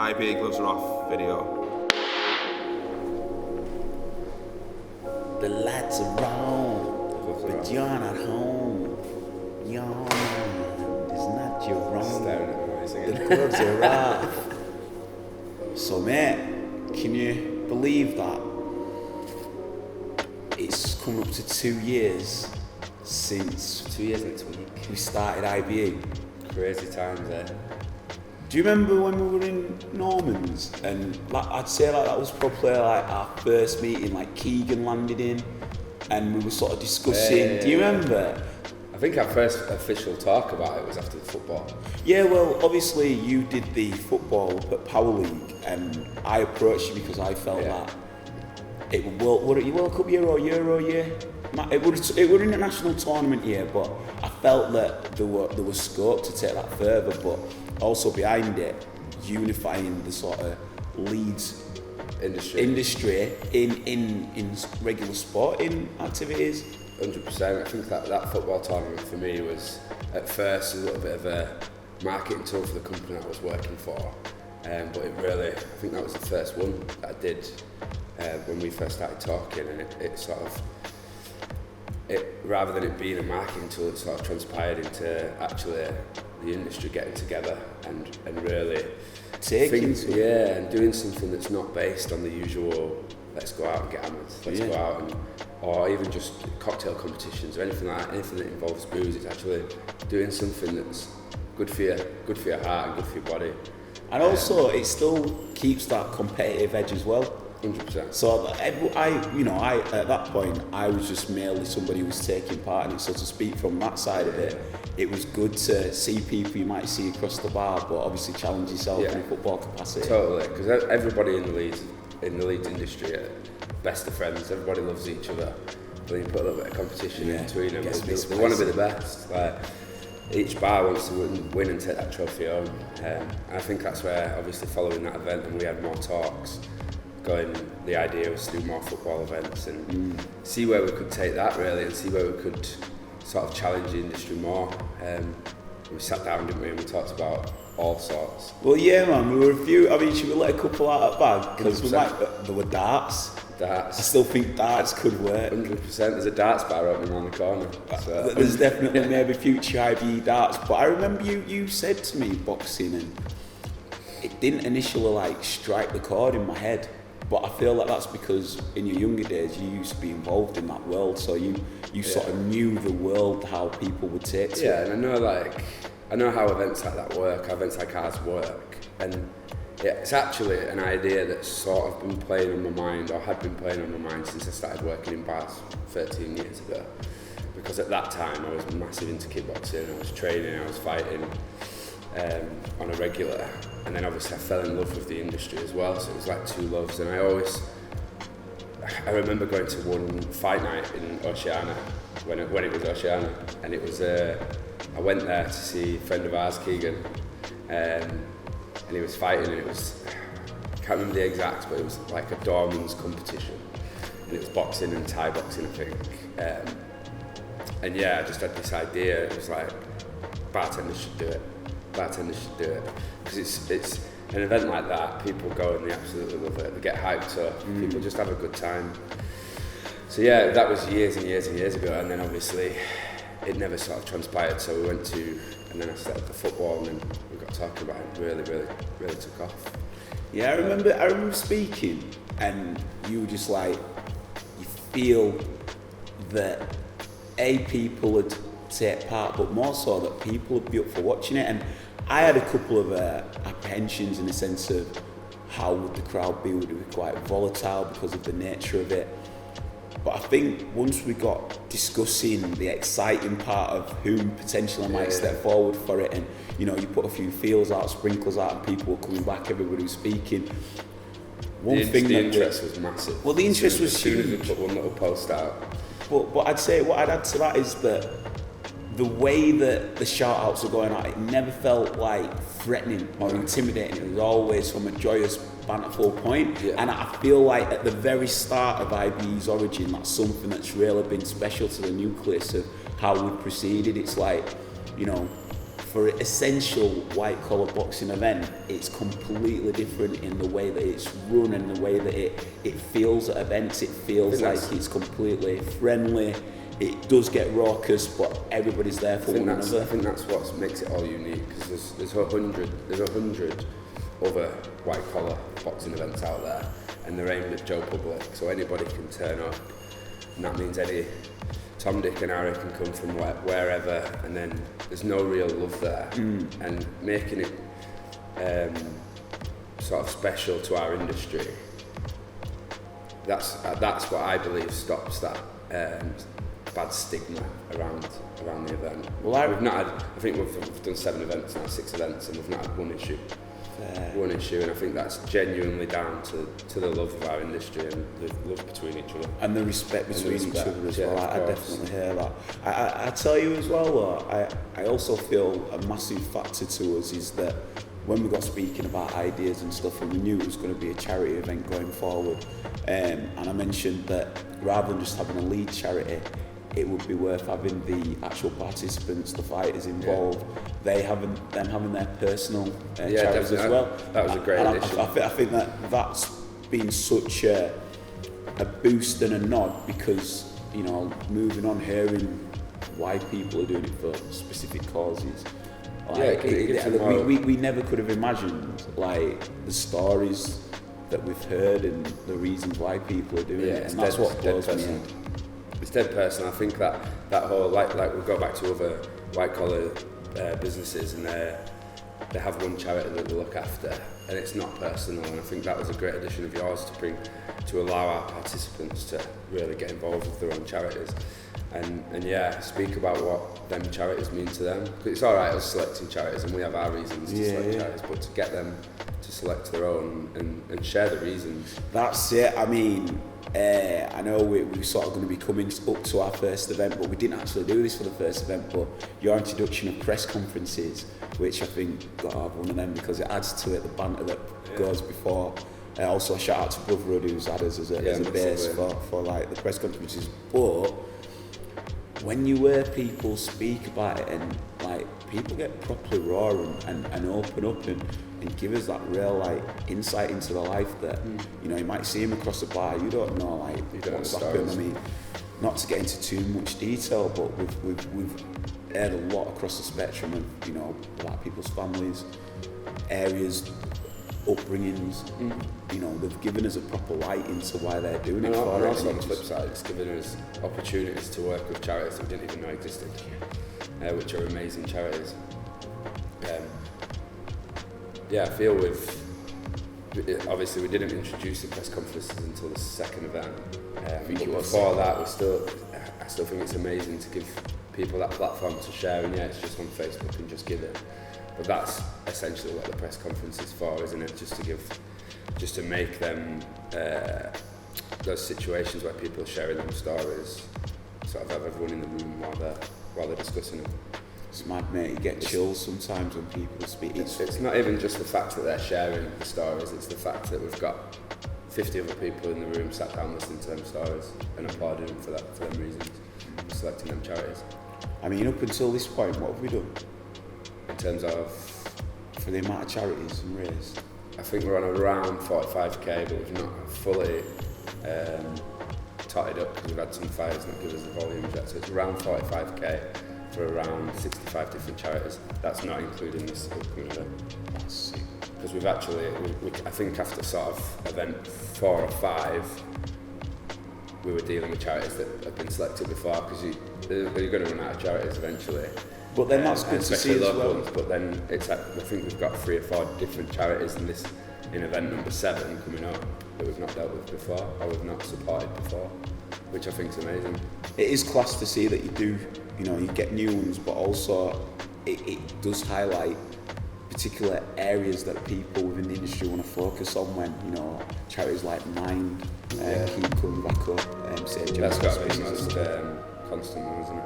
IBE gloves are off video. The lights are on, but you're not home. Your mind is not your own. The gloves are off. So mate, can you believe that? It's come up to 2 years since 2 years next week. we started IBE. Crazy times there. Do you remember when we were in Norman's? And like, I'd say like that was probably like our first meeting, like Keegan landed in and we were sort of discussing, do you remember? I think our first official talk about it was after the football. Yeah, well, obviously you did the football at Power League and I approached you because I felt that it would it World Cup year or Euro year? It would international tournament year, but I felt that there was scope to take that further, but also behind it, unifying the sort of Leeds industry in regular sporting activities. 100%. I think that football tournament for me was at first a little bit of a marketing tool for the company I was working for, but it really, I think that was the first one that I did when we first started talking, and it sort of, rather than it being a marketing tool, it sort of transpired into actually the industry getting together and really and doing something that's not based on the usual let's go out and get hammered, let's go out and, or even just cocktail competitions or anything like that, anything that involves booze. It's actually doing something that's good for your heart and good for your body. And also it still keeps that competitive edge as well. 100%. So I at that point I was just merely somebody who was taking part in it, so to speak, from that side of it. It was good to see people you might see across the bar, but obviously challenge yourself in a football capacity. Totally, because everybody in the Leeds industry are best of friends. Everybody loves each other. But then you put a little bit of competition in between them. They want to be the best. Like, each bar wants to win and take that trophy home. And I think that's where, obviously, following that event, and we had more talks. The idea was to do more football events and see where we could take that really, and see where we could sort of challenge the industry more. We sat down, didn't we, and we talked about all sorts. Well, yeah, man, we were a few. I mean, should we let a couple out of bag? Because there were darts. I still think darts could work. 100%. There's a darts bar opening around the corner. So. There's definitely maybe future IBE darts. But I remember you said to me boxing, and it didn't initially like strike the chord in my head. But I feel like that's because in your younger days you used to be involved in that world, so you sort of knew the world, how people would take to it. Yeah, and I know how events like that work, how events like ours work, and it's actually an idea that's sort of been playing on my mind, or had been playing on my mind since I started working in bars 13 years ago. Because at that time I was massive into kickboxing, I was training, I was fighting on a regular. And then obviously I fell in love with the industry as well, so it was like two loves. And I remember going to one fight night in Oceania, when it was Oceania, and it was, I went there to see a friend of ours, Keegan, and he was fighting, and it was, I can't remember the exacts, but it was like a doorman's competition, and it was boxing and Thai boxing, I think. And yeah, I just had this idea, it was like, bartenders should do it. Because it's an event like that, people go and they absolutely love it, they get hyped up, people just have a good time. So yeah, that was years and years and years ago, and then obviously it never sort of transpired, so we went to, and then I started the football, and then we got talking about it, really took off. Yeah, I remember speaking, and you were just like, you feel that people would take part, but more so that people would be up for watching it. And I had a couple of apprehensions in the sense of how would the crowd be? Would it be quite volatile because of the nature of it? But I think once we got discussing the exciting part of who potentially might step forward for it, and you put a few feels out, sprinkles out, and people were coming back, everybody was speaking. The interest was massive. Well, the interest was huge. As soon as we put one little post out. But I'd say what I'd add to that is that the way that the shout-outs are going out, it never felt like threatening or intimidating. It was always from a joyous, banterful point. Yeah. And I feel like at the very start of IBE's origin, that's something that's really been special to the nucleus of how we've proceeded. It's like, for an essential white collar boxing event, it's completely different in the way that it's run and the way that it feels at events. It feels like it's completely friendly. It does get raucous, but everybody's there for one another. I think that's what makes it all unique, because there's 100 other white collar boxing events out there, and they're aimed at Joe Public, so anybody can turn up, and that means any Tom, Dick and Harry can come from wherever, and then there's no real love there. And making it sort of special to our industry, that's what I believe stops that bad stigma around the event. Well, I think we've done 7 events now, 6 events, and we've not had one issue. And I think that's genuinely down to the love of our industry and the love between each other. And the respect between each other as well. I definitely hear that. I tell you as well though, I also feel a massive factor to us is that when we got speaking about ideas and stuff, and we knew it was going to be a charity event going forward, and I mentioned that rather than just having a lead charity, it would be worth having the actual participants, the fighters involved, them having their personal charities as well. That was a great addition. I think that's been such a boost and a nod, because, you know, moving on, hearing why people are doing it for specific causes. Like, we never could have imagined like the stories that we've heard and the reasons why people are doing it, and that's what blows me in. It's dead personal. I think that whole like we'll go back to other white collar businesses, and they have one charity that they look after, and it's not personal. And I think that was a great addition of yours to allow our participants to really get involved with their own charities, and speak about what them charities mean to them. It's all right us selecting charities, and we have our reasons to select charities, but to get them to select their own and share the reasons. That's it. I mean, I know we're sort of going to be coming up to our first event, but we didn't actually do this for the first event, but your introduction of press conferences, which I think got to have one of them because it adds to it, the banter that goes before. Also a shout out to Burwell who's had us as a base for like the press conferences. But when you hear people speak about it, and like people get properly raw and open up and give us that real like insight into the life that you know, you might see him across the bar, you don't know like what's happened. I mean, not to get into too much detail, but we've heard a lot across the spectrum of, you know, black people's families, areas, upbringings. You know, they've given us a proper light into why they're doing it. And also on the flip side, it's given us opportunities to work with charities we didn't even know existed, which are amazing charities. I feel obviously we didn't introduce the press conferences until the second event. But before that, I still think it's amazing to give people that platform to share, and it's just on Facebook and just give it. But that's essentially what the press conference is for, isn't it? Just to make them those situations where people are sharing them stories, sort of have everyone in the room while they're discussing it. It's mad, mate. You get chills sometimes when people speak. It's not even just the fact that they're sharing the stories, it's the fact that we've got 50 other people in the room sat down listening to them stories and applauding them for them reasons, selecting them charities. I mean, up until this point, what have we done? In terms of? For the amount of charities and raised? I think we're on around 45k, but we've not fully totted up because we've had some fires not give us the volume yet, so it's around 45k. For around 65 different charities. That's not including this upcoming event. That's sick. Because we've actually, I think after sort of event 4 or 5, we were dealing with charities that have been selected before, because you're going to run out of charities eventually. But then that's good to see as well. Ones, but then I think we've got 3 or 4 different charities in event number 7 coming up that we've not dealt with before, or we've not supported before, which I think is amazing. It is class to see that you do, you know, you get new ones, but also it does highlight particular areas that people within the industry want to focus on when, you know, charities like Mind keep coming back up. That's got to be the most constant one, isn't it?